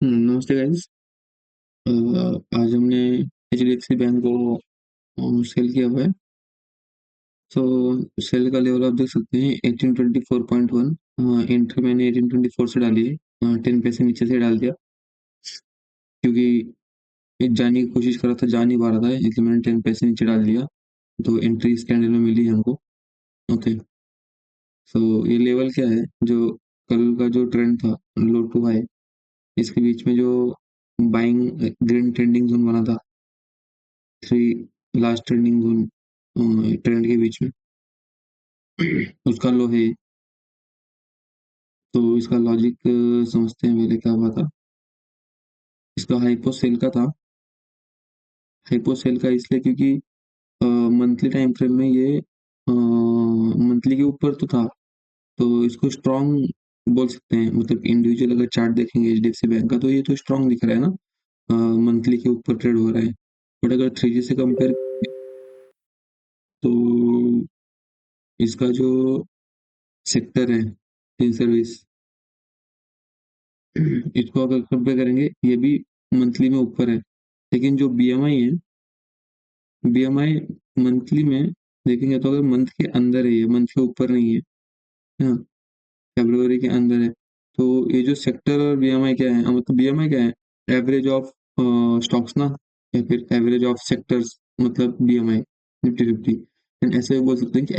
नमस्ते गाइस। आज हमने एचडीएफसी बैंक को सेल किया हुआ है। तो सेल का लेवल आप देख सकते हैं 1824.1। एंट्री मैंने 1824 से डाली है। 10 पैसे नीचे से डाल दिया क्योंकि ये जाने की कोशिश कर रहा था, जा नहीं पा रहा था, इसलिए मैंने 10 पैसे नीचे डाल दिया। तो एंट्री इस कैंडल में मिली हमको। ओके। तो ये लेवल क्या है, जो कल का जो ट्रेंड था लो टू हाई, इसके बीच में जो बाइंग ग्रीन ट्रेंडिंग जोन बना था, three last trending zone trend के बीच में उसका लो है। तो इसका लॉजिक समझते हैं पहले क्या हुआ था। इसका हाइपो सेल का था। हाइपो सेल का इसलिए क्योंकि मंथली टाइम फ्रेम में ये मंथली के ऊपर तो था, तो इसको स्ट्रॉन्ग बोल सकते हैं। मतलब इंडिविजुअल अगर चार्ट देखेंगे एचडीएफसी बैंक का, तो ये तो स्ट्रॉन्ग दिख रहा है ना। मंथली के ऊपर ट्रेड हो रहा है। बट अगर 3G से कंपेयर तो इसका जो सेक्टर है, इन सर्विस, इसको अगर कंपेयर करेंगे, ये भी मंथली में ऊपर है। लेकिन जो बीएमआई है, बीएमआई मंथली में देखेंगे तो अगर मंथ के अंदर है, ये मंथ के ऊपर नहीं है ना, फरवरी के अंदर है। तो ये जो सेक्टर और बीएमआई क्या है, मतलब बीएमआई क्या है, एवरेज ऑफ स्टॉक्स ना, या फिर एवरेज ऑफ सेक्टर्स, मतलब बीएमआई निफ्टी 50। ऐसे बोल सकते हैं कि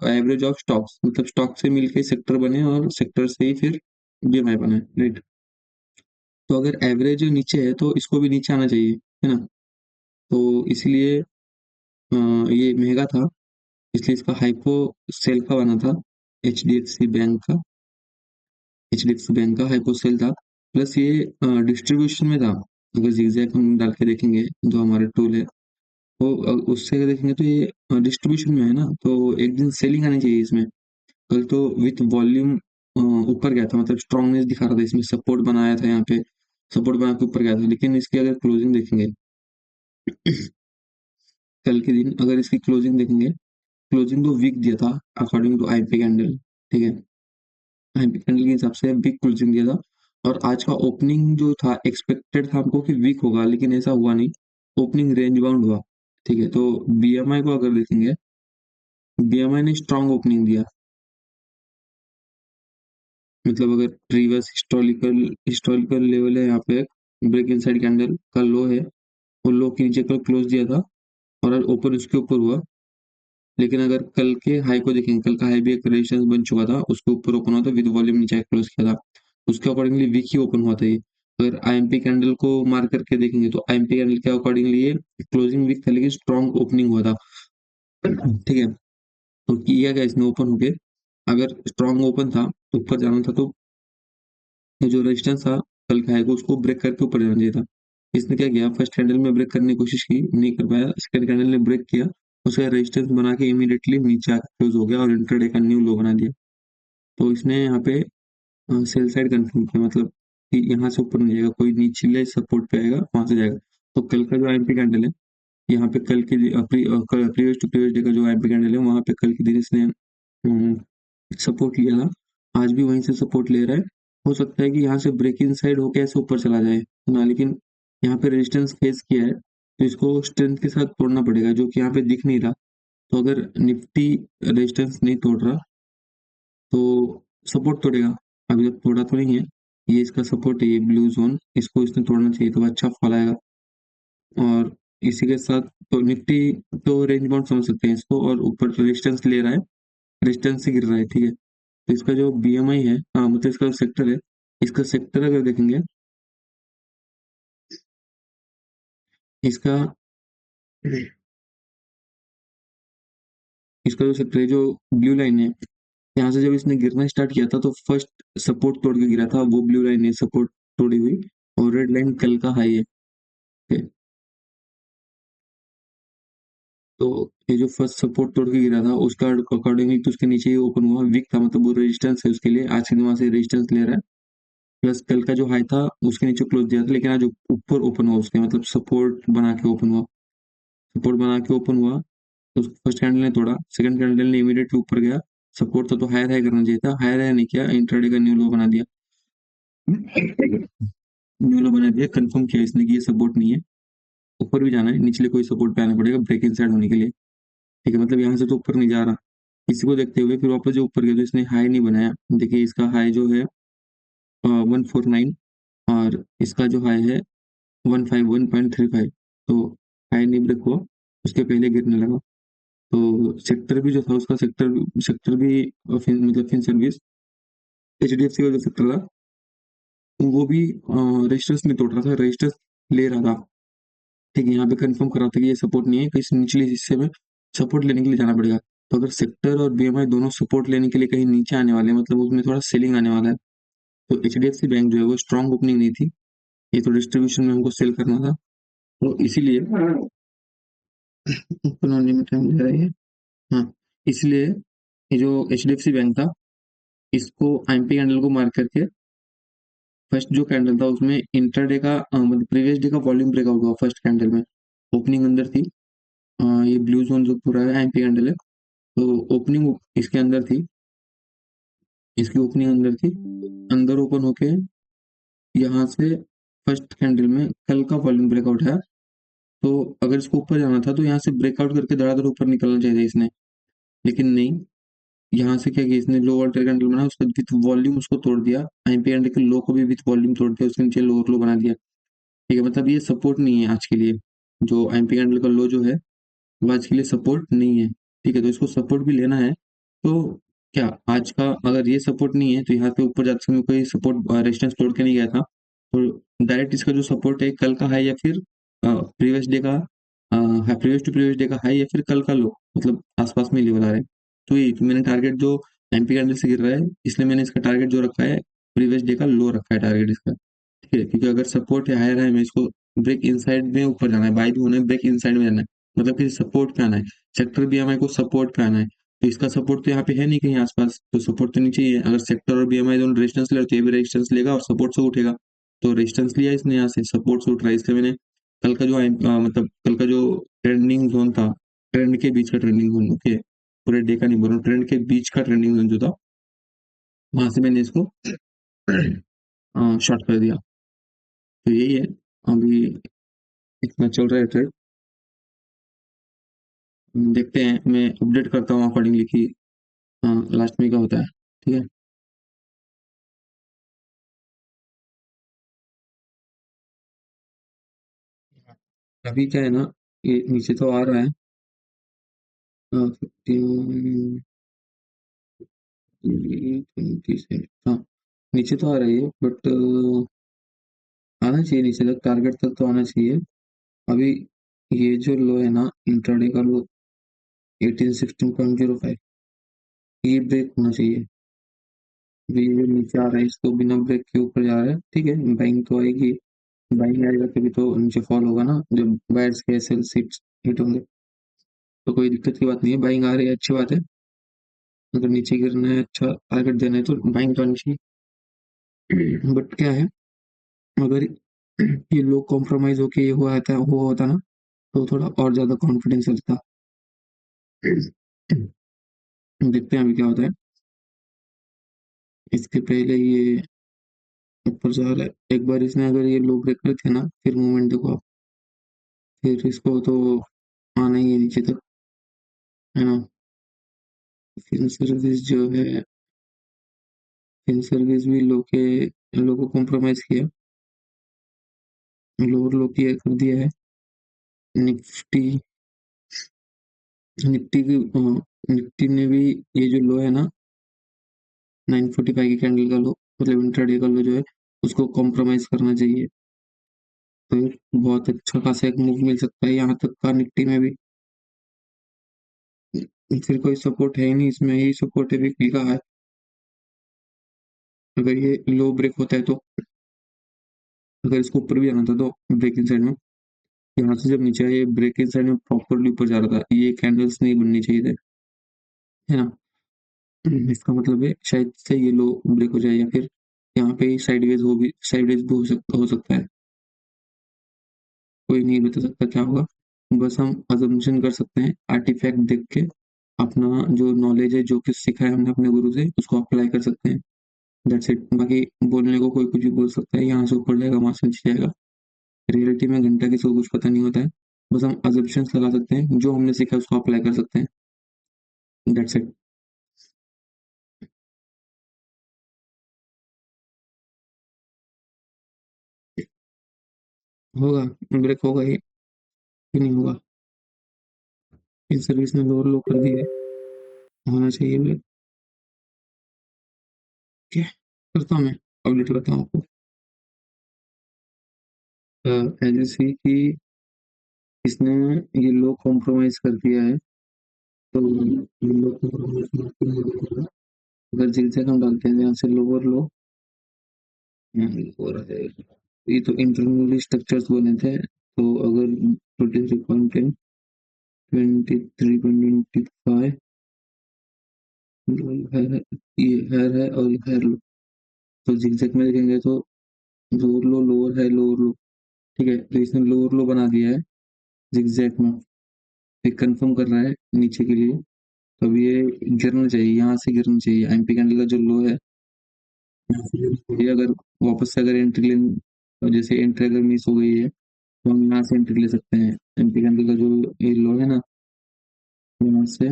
एवरेज ऑफ स्टॉक्स, मतलब स्टॉक से मिलके सेक्टर बने और सेक्टर से ही फिर बीएमआई बने, राइट। तो अगर एवरेज नीचे है तो इसको भी नीचे आना चाहिए, है ना। तो इसलिए ये महंगा था, इसलिए इसका हाइपो सेल का बना था। एचडीएफसी बैंक का एचडीएफसी बैंक का हाइपो सेल था। प्लस ये डिस्ट्रीब्यूशन में था। अगर zigzag हम डाल के देखेंगे, जो हमारा टूल है, वो उससे अगर देखेंगे तो ये डिस्ट्रीब्यूशन में है ना, तो एक दिन सेलिंग आनी चाहिए इसमें। कल तो विथ वॉल्यूम ऊपर गया था, मतलब स्ट्रांगनेस दिखा रहा था, इसमें सपोर्ट बनाया था, यहाँ पे सपोर्ट बना के ऊपर गया था। लेकिन इसकी अगर क्लोजिंग देखेंगे, कल के दिन अगर इसकी क्लोजिंग देखेंगे, क्लोजिंग तो वीक दिया था अकॉर्डिंग टू आईपी कैंडल। ठीक है, आईपी कैंडल के हिसाब से वीक क्लोजिंग दिया था। और आज का ओपनिंग जो था, एक्सपेक्टेड था हमको कि वीक होगा, लेकिन ऐसा हुआ नहीं। ओपनिंग रेंज बाउंड हुआ। ठीक है, तो बीएमआई को अगर देखेंगे, बीएमआई ने स्ट्रांग ओपनिंग दिया। मतलब अगर प्रीवियस हिस्टोरिकल हिस्टोरिकल लेवल है, यहाँ पे ब्रेक इनसाइड कैंडल का लो है, वो लो के नीचे कल क्लोज दिया था और आज ओपन उसके ऊपर हुआ। लेकिन अगर कल के हाई को देखेंगे, कल का हाई भी एक रेजिस्टेंस बन चुका था, उसके ऊपर ओपन हुआ था, विद वॉल्यूम नीचे क्लोज किया था, उसके अकॉर्डिंगली वीक ही ओपन हुआ था ये। अगर आईएमपी कैंडल को मार्क करके देखेंगे, तो आईएमपी कैंडल के अकॉर्डिंगली ये क्लोजिंग वीक था, लेकिन स्ट्रॉन्ग ओपनिंग हुआ था। ठीक है, तो किया क्या इसने ओपन होके, अगर स्ट्रॉन्ग ओपन था, ऊपर जाना था, तो जो रेजिस्टेंस था कल का हाई को, उसको ब्रेक करके ऊपर जाना चाहिए था। इसने क्या किया, फर्स्ट कैंडल में ब्रेक करने की कोशिश की, नहीं कर पाया। सेकंड कैंडल ने ब्रेक किया, उसका रेजिस्टेंस बना के इमीडिएटली नीचे आकर क्लोज हो गया और इंट्राडे का न्यू लो बना दिया। तो इसने यहाँ पे सेल साइड कंफर्म किया, मतलब कि यहाँ से ऊपर नहीं जाएगा, कोई नीचे सपोर्ट पे आएगा, वहां से जाएगा। तो कल का जो आईएमपी कैंडल है, यहाँ पे कल के प्रीवियस टू प्रीवियस डे का जो आईएमपी कैंडल है, वहां पे कल के दिन इसने सपोर्ट लिया था। आज भी वहीं से सपोर्ट ले रहा है। हो सकता है कि यहाँ से ब्रेक इन साइड होके ऐसे ऊपर चला जाए ना, लेकिन यहाँ पे रेजिस्टेंस फेस किया है, तो इसको स्ट्रेंथ के साथ तोड़ना पड़ेगा, जो कि यहाँ पे दिख नहीं रहा। तो अगर निफ्टी रेजिस्टेंस नहीं तोड़ रहा, तो सपोर्ट तोड़ेगा। अभी तक तोड़ा तो नहीं है, ये इसका सपोर्ट है, ये ब्लू जोन, इसको इसने तोड़ना चाहिए, तो अच्छा फॉल आएगा। और इसी के साथ तो निफ्टी तो रेंज बाउंड समझ सकते हैं इसको, और ऊपर रेजिस्टेंस ले रहा है, रेजिस्टेंस से गिर रहा है। ठीक है, तो इसका जो बीएमआई है, हाँ मतलब इसका सेक्टर है, इसका सेक्टर अगर देखेंगे, इसका इसका जो सेक्टर है, जो ब्लू लाइन है, यहाँ से जब इसने गिरना स्टार्ट किया था, तो फर्स्ट सपोर्ट तोड़ के गिरा था, वो ब्लू लाइन है सपोर्ट तोड़ी हुई। और रेड लाइन कल का हाई है। ठीक है, तो ये जो फर्स्ट सपोर्ट तोड़ के गिरा था, उसका अकॉर्डिंगली तो उसके नीचे ही ओपन हुआ, वीक था, मतलब वो रेजिस्टेंस है उसके लिए, आज के दिन वहां से रेजिस्टेंस ले रहा है। प्लस कल का जो हाई था, उसके नीचे क्लोज दिया था, लेकिन आज ऊपर ओपन हुआ उसके, मतलब सपोर्ट बना के ओपन हुआ। सपोर्ट बना के ओपन हुआ, तो फर्स्ट कैंडल ने तोड़ा, सेकंड कैंडल ने इमीडिएटली ऊपर गया। सपोर्ट था तो हायर हाई करना चाहिए था, हायर हाई नहीं किया, इंट्राडे का न्यू लो बना दिया। न्यू लो बना दिया, कंफर्म किया इसने कि ये सपोर्ट नहीं है, ऊपर भी जाना है, निचले कोई सपोर्ट पे आना पड़ेगा ब्रेक इनसाइड होने के लिए। ठीक है, मतलब यहाँ से तो ऊपर नहीं जा रहा। इसी को देखते हुए फिर वापस जो ऊपर गया तो इसने हाई नहीं बनाया। देखिए इसका हाई जो है 149, और इसका जो हाई है 151.35। तो हाई नहीं ब्रेक हुआ, उसके पहले गिरने लगा। तो सेक्टर भी जो था उसका, सेक्टर सेक्टर भी मतलब फिन सर्विस एचडीएफसी का जो सेक्टर था वो भी रजिस्टर्स नहीं तोड़ रहा था, रजिस्टर्स ले रहा था। ठीक है, यहाँ पे कंफर्म कर रहा था कि ये सपोर्ट नहीं है, कहीं निचले हिस्से में सपोर्ट लेने के लिए जाना पड़ेगा। तो अगर सेक्टर और बीएमआई दोनों सपोर्ट लेने के लिए कहीं नीचे आने वाले हैं, मतलब उसमें थोड़ा सेलिंग आने वाला है, तो एचडीएफसी बैंक जो है वो स्ट्रॉन्ग ओपनिंग नहीं थी, ये तो डिस्ट्रीब्यूशन में हमको सेल करना था, तो इसीलिए ओपन होने में टाइम ले रहा है। हाँ, इसलिए ये जो एचडीएफसी बैंक था, इसको आईएमपी कैंडल को मार्क करके फर्स्ट जो कैंडल था उसमें इंटरडे का मतलब प्रीवियस डे का वॉल्यूम ब्रेकआउट हुआ फर्स्ट कैंडल में। ओपनिंग अंदर थी, ये ब्लू जोन जो पूरा है आईएमपी कैंडल है, तो ओपनिंग इसके अंदर थी, इसकी ओपनिंग अंदर थी, अंदर ओपन होके यहाँ से फर्स्ट कैंडल में कल का वॉल्यूम ब्रेकआउट है। तो अगर इसको ऊपर जाना था तो यहाँ से ब्रेकआउट करके धड़ाधड़ ऊपर निकलना चाहिए इसने, लेकिन नहीं। यहाँ से क्या किया इसने, लो वोल्टेज कैंडल बना, उसका विथ वॉल्यूम उसको तोड़ दिया, आईपी कैंडल के लो को भी विथ वॉल्यूम तोड़ दिया, उसके नीचे लोअर लो बना दिया। ठीक है, मतलब ये सपोर्ट नहीं है आज के लिए, जो आईपी कैंडल का लो जो है वो आज के लिए सपोर्ट नहीं है। ठीक है, तो इसको सपोर्ट भी लेना है, तो क्या आज का अगर ये सपोर्ट नहीं है तो यहाँ पे ऊपर जाते समय कोई सपोर्ट रेजिस्टेंस तोड़ के नहीं गया था, तो डायरेक्ट इसका जो सपोर्ट है कल का हाई या फिर प्रीवियस डे का प्रीवियस टू प्रीवियस डे का हाई या फिर कल का लो, मतलब आसपास में लेवल आ रहे हैं। तो ये तो मैंने टारगेट जो एमपी कैंडल से गिर रहा है, इसलिए मैंने इसका टारगेट जो रखा है प्रीवियस डे का लो रखा है टारगेट इसका। ठीक है, क्योंकि अगर सपोर्ट है हायर है, मैं इसको ब्रेक इनसाइड में ऊपर जाना है, बाय भी होना है, ब्रेक इनसाइड में जाना है, मतलब किसी सपोर्ट पे आना है, सेक्टर बीएमआई को सपोर्ट पे आना है। तो इसका सपोर्ट तो यहाँ पे है नहीं कहीं आसपास, तो सपोर्ट तो नीचे ही है। अगर सेक्टर और बीएमआई दोनों रेजिस्टेंस ले तो ये भी रेजिस्टेंस लेगा और सपोर्ट से उठेगा। तो रेजिस्टेंस लिया इसने, यहाँ से सपोर्ट से उठ रहा है, इसलिए मैंने कल का जो मतलब कल का जो ट्रेंडिंग जोन था, ट्रेंड के बीच का ट्रेंडिंग जोन, ओके, पूरे डे का नहीं बोल रहा हूँ, ट्रेंड के बीच का ट्रेंडिंग जोन जो था, वहां से मैंने इसको शॉर्ट कर दिया। तो यही है, अभी इतना चल रहा है ट्रेड। देखते हैं, मैं अपडेट करता हूँ अकॉर्डिंगली कि लास्ट में क्या होता है। ठीक है, अभी क्या है ना, ये नीचे तो आ रहा है 15 20 से, हाँ नीचे तो आ रही है, बट आना चाहिए नीचे तक, टारगेट तक तो आना चाहिए। अभी ये जो लो है ना इंट्राडे का लो 1816.05, ये ब्रेक होना चाहिए। अभी ये जो नीचे आ रहा है इसको बिना ब्रेक के ऊपर जा रहा है, ठीक है, बाइंग तो आएगी, बाइंग आएगा तभी तो नीचे फॉल होगा ना, जब बायर्स के सेल सीट्स हिट होंगे। तो कोई दिक्कत की बात नहीं है, बाइंग आ रही है अच्छी बात है। अगर नीचे गिरना है, अच्छा टारगेट देना है तो बाइंग तो आनी चाहिए। बट क्या है, अगर ये लोग कॉम्प्रोमाइज होके ये हुआ होता ना, तो थोड़ा और ज्यादा कॉन्फिडेंस लगता। देखते हैं अभी क्या होता है। इसके पहले ये ऊपर जा रहा है, एक बार इसने अगर ये लो ब्रेक करते ना, फिर मूवमेंट देखो आप, फिर इसको तो आना ही है नीचे तक, है ना। फिर सर्विस जो है, फिर सर्विस भी लो को कॉम्प्रोमाइज किया, लोअर लो किया कर दिया है। निफ्टी निफ्टी की निफ्टी ने भी ये जो लो है ना 945 की कैंडल का लो, मतलब इंट्राडे का लो जो है, उसको कॉम्प्रोमाइज करना चाहिए। तो बहुत अच्छा खासा एक मूव मिल सकता है यहाँ तक का निफ्टी में भी। फिर कोई सपोर्ट है ही नहीं इसमें, यही सपोर्ट है वीकली का है। अगर ये लो ब्रेक होता है तो, अगर इसको ऊपर भी जाना था तो ब्रेक इन साइड में, यहाँ से जब नीचे आया ये ब्रेक इन साइड में प्रॉपरली ऊपर जा रहा था, ये कैंडल्स नहीं बननी चाहिए थे, है ना। इसका मतलब है शायद से ये लो ब्रेक हो जाए, या फिर यहाँ पे साइडवेज भी हो सकता है, कोई नहीं बता सकता क्या होगा। बस हम अजम्पशन कर सकते हैं आर्टिफैक्ट देख के, अपना जो नॉलेज है, जो कुछ सीखा है हमने अपने गुरु से, उसको अप्लाई कर सकते हैं। That's it. बाकी बोलने को कोई कुछ भी बोल सकता है, यहाँ से ऊपर जाएगा, वहाँ से नीचे जाएगा। रियलिटी में घंटा किसी को कुछ पता नहीं होता है। बस हम अजम्पशंस लगा सकते हैं, जो हमने सीखा है उसको अप्लाई कर सकते हैं। That's it. होगा, ब्रेक होगा ही कि नहीं होगा। इन सर्विस ने लोअर लो कर दी है, होना चाहिए ब्रेक। क्या करता हूँ मैं, अपडेट करता हूँ आपको। एज सी की इसने ये लो कॉम्प्रोमाइज कर दिया है, तो ये लो कॉम्प्रोमाइज अगर जिगजैग हम डालते हैं यहाँ से लोअर लो, और है ये तो इंटरनली स्ट्रक्चर्स बने थे, तो अगर 23.10 23.25 है, ये हेयर है और ये हेयर लो, तो जिगजैग में देखेंगे तो लोअर लो, लोअर है, लोअर लो। ठीक है, तो इसने लोअर लो बना दिया है जिगजैग में। ये कंफर्म कर रहा है नीचे के लिए। तो अब ये गिरना चाहिए, यहाँ से गिरना चाहिए। एमपी कैंडल का जो लो है यहाँ से गिरना चाहिए। अगर वापस से अगर एंट्री ले, जैसे एंट्री अगर मिस हो गई है तो हम यहाँ से एंट्री ले सकते हैं। एमपी कैंडल का जो ये लो है ना, यहाँ से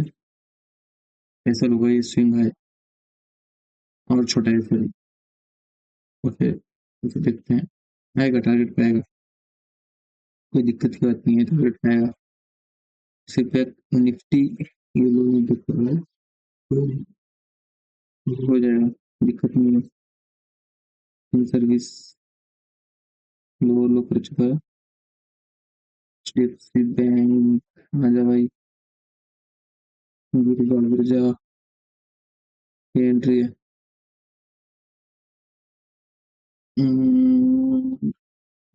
ऐसा होगा, ये स्विंग है और छोटा है फिर। ओके, तो फिर देखते हैं, आएगा टारगेट पे आएगा, कोई दिक्कत की बात नहीं है, टारगेट पे आएगा। सिर्फ एक निफ्टी ये लो नहीं देख रहा है, हो जाएगा, दिक्कत नहीं है। सर्विस लो लो कर चुका है। एचडीएफसी बैंक आजा भाई, गिर जा गिर जा, ये एंट्री है।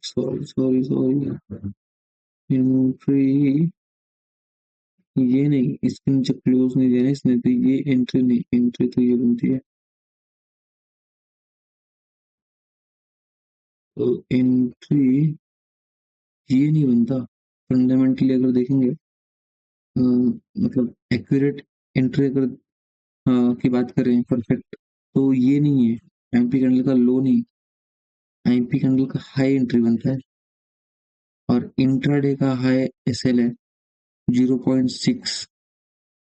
सॉरी सॉरी सॉरी, एंट्री ये नहीं, इसके नीचे क्लोज नहीं देना इसने, तो ये एंट्री नहीं, एंट्री तो ये बनती है। तो एंट्री ये नहीं बनता। फंडामेंटली अगर देखेंगे, मतलब एक्यूरेट एंट्री अगर की बात करें परफेक्ट, तो ये नहीं है। एमपी कैंडल का लो नहीं, एमपी कैंडल का हाई एंट्री बनता है। और इंट्राडे का हाई एसएल है 0.6।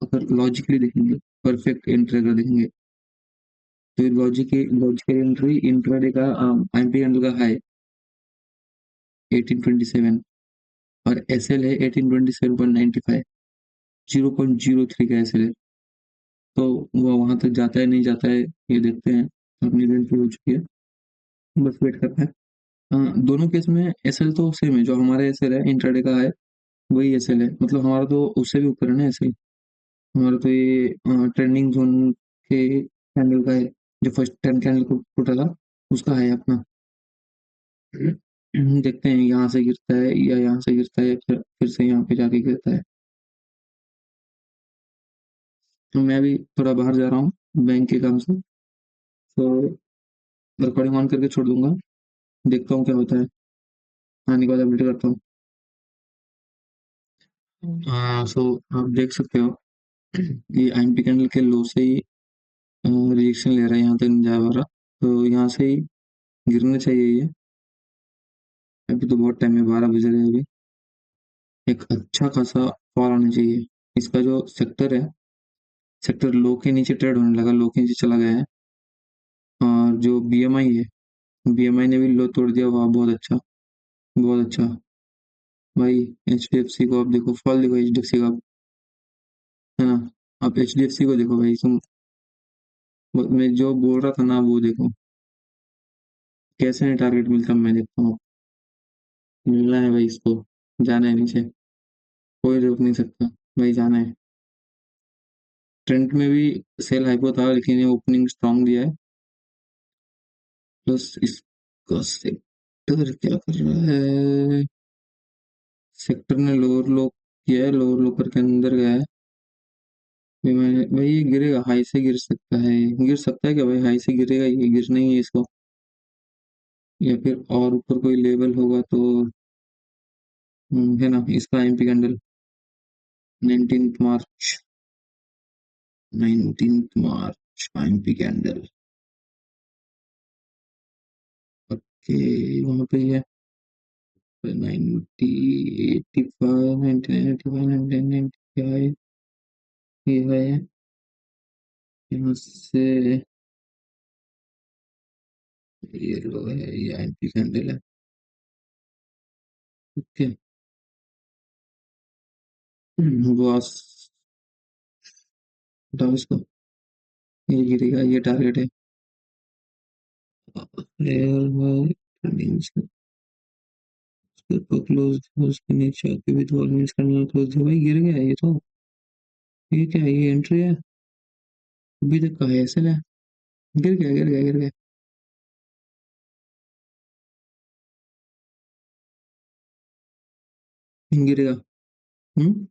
अगर लॉजिकली देखेंगे, परफेक्ट एंट्री अगर देखेंगे, तो लॉजिकल एंट्री इंट्राडे का एमपी कैंडल का हाई 1827 और एसएल है 1827.95, 0.03 का एसएल है। तो वो वहां तक जाता है नहीं जाता है, ये देखते हैं। अपनी एंट्री हो चुकी है, बस वेट करना है। दोनों केस में एसएल तो सेम है, जो हमारा एसएल है इंट्राडे का है वही एसएल है। मतलब हमारा तो उससे भी ऊपर है ना एसएल। हमारा तो ये ट्रेंडिंग जोन के कैंडल का है, जो फर्स्ट 10 कैंडल को टूटा था उसका है अपना। देखते हैं यहाँ से गिरता है या यहाँ से गिरता है, फिर से यहाँ पे जाके गिरता है। तो मैं भी थोड़ा बाहर जा रहा हूँ बैंक के काम से, तो रिकॉर्डिंग ऑन करके छोड़ दूंगा, देखता हूँ क्या होता है, आने के बाद अपडेट करता हूँ। हाँ, सो आप देख सकते हो ये आईएमपी कैंडल के लो से ही रिएक्शन ले रहा है, यहाँ तक नहीं जा पा रहा। तो यहाँ से ही गिरना चाहिए ये। अभी तो बहुत टाइम है, 12 बज रहे हैं अभी। एक अच्छा खासा फॉल आना चाहिए। इसका जो सेक्टर है, सेक्टर लो के नीचे ट्रेड होने लगा, लो के नीचे चला गया है। और जो बीएमआई है, बीएमआई ने भी लो तोड़ दिया, वाह बहुत अच्छा, बहुत अच्छा। भाई एचडीएफसी को आप देखो, फॉल देखो एचडीएफसी का, है ना। आप एचडीएफसी को देखो भाई तुम, मैं जो बोल रहा था ना वो देखो, कैसे नहीं टारगेट मिलता, मैं देखता हूँ। मिलना है भाई इसको, जाना है नीचे, कोई रोक नहीं सकता भाई, जाना है। ट्रेंड में भी सेल हाइपो था, लेकिन ये ओपनिंग स्ट्रांग दिया है। प्लस इसका सेक्टर क्या कर रहा है, सेक्टर ने लोअर लो किया है, लोअर लो करके अंदर गया है। भाई ये गिरेगा, हाई से गिर सकता है, गिर सकता है क्या भाई, हाई से गिरेगा, ये गिरना ही है इसको। या फिर और ऊपर कोई लेवल होगा तो, है ना, इसका एमपी कैंडल 19 मार्च, 19 मार्च एमपी कैंडल। कि वहाँ पे ये 90, 85, 99, 85, 99, 95 ये है। यहाँ से ये लो है, ये एंटी कैंडल है। ओके, बॉस हटाओ इसको। ये गिरेगा, ये टारगेट है। रेयर में क्लोज उसके नीचे आके भी तो ऑलमोस्ट करना क्लोज है भाई, गिर गया ये तो। ये क्या है, ये एंट्री है? अभी तक का है ऐसे है। गिर गया, गिर गया, गिर गया। गिरेगा। हम्म।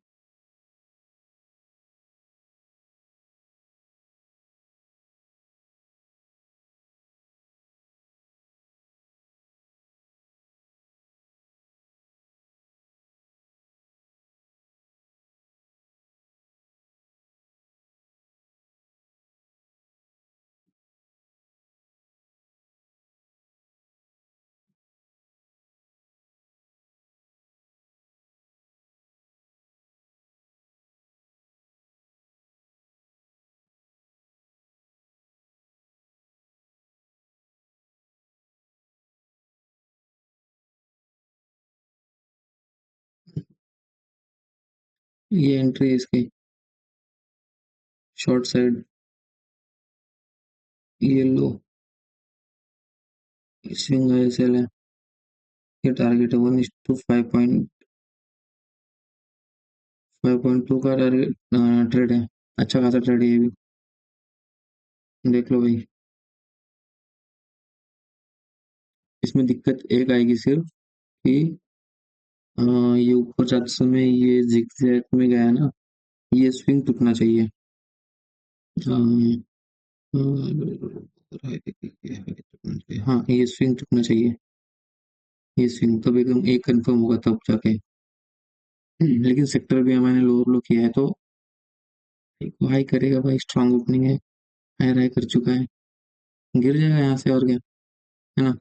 ये एंट्री है इसकी, शॉर्ट साइड। ये लो, स्विंग एसएल है। ये टारगेट है 1:5.2 का ट्रेड है। अच्छा खासा ट्रेड है ये भी। देख लो भाई। इसमें दिक्कत एक आएगी सिर्फ कि ये ऊपर जाते समय ये जिगजैग में गया ना, ये स्विंग टूटना चाहिए। अम, हाँ, ये स्विंग टूटना चाहिए। ये स्विंग तब एकदम एक कंफर्म होगा तब जाके। लेकिन सेक्टर भी मैंने लोअर लो किया है तो हाई करेगा भाई, स्ट्रांग ओपनिंग है। हाई हाई कर चुका है। गिर जाएगा यहाँ से, और क्या है ना।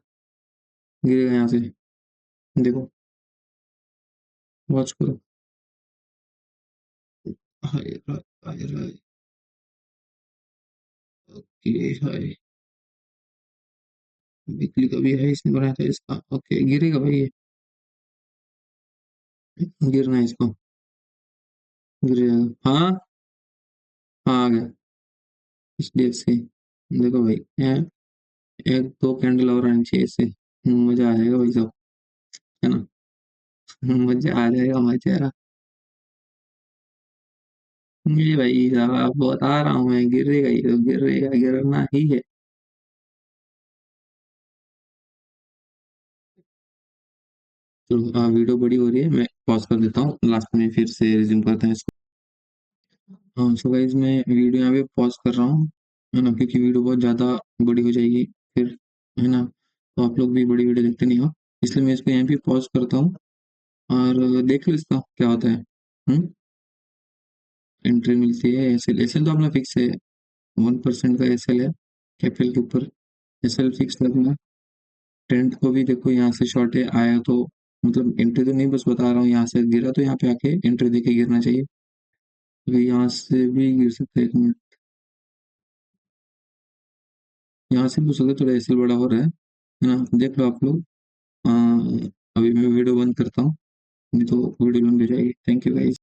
गिरेगा यहाँ से। देखो, वॉच करो। हाय हाय हाय हाय। ओके, हाय। वीकली का भी है, इसने बनाया था इसका। ओके, गिरेगा भाई ये। गिरना है इसको। गिर जाएगा। हाँ। हाँ, आ गया। HDFC। देखो भाई, एक दो कैंडल और आनी चाहिए इससे। मजा आ जाएगा भाई साहब। है ना। मजा आ जाएगा, मजा। ये भाई साहब बता रहा हूँ मैं, गिरेगा ये तो, गिरेगा, गिरना ही है। तो वीडियो बड़ी हो रही है, मैं पॉज कर देता हूँ, लास्ट में फिर से रिज्यूम करते हैं इसको। हाँ, सो गाइस मैं वीडियो यहाँ पे पॉज कर रहा हूँ, है ना, क्योंकि वीडियो बहुत ज़्यादा बड़ी हो जाएगी फिर, है ना। तो आप लोग भी बड़ी वीडियो देखते नहीं हो, इसलिए मैं इसको यहीं पे पॉज करता हूँ। और देख लो इसका क्या होता है। एंट्री मिलती है। एसएल, एसएल तो अपना फिक्स है। 1% का एसएल है कैपिटल के ऊपर। एसएल फिक्स रखना। ट्रेंड को भी देखो, यहाँ से शॉर्ट है आया तो, मतलब एंट्री तो नहीं, बस बता रहा हूँ, यहाँ से गिरा तो यहाँ पे आके एंट्री देके गिरना चाहिए। तो यहाँ से भी गिर सकता है, 1 मिनट। यहाँ से भी हो सकता है, थोड़ा एसएल बड़ा हो रहा है ना, देख लो आप लोग। अभी मैं वीडियो बंद करता हूँ, नहीं तो वीडियो लंबी हो जाएगी। Thank you guys.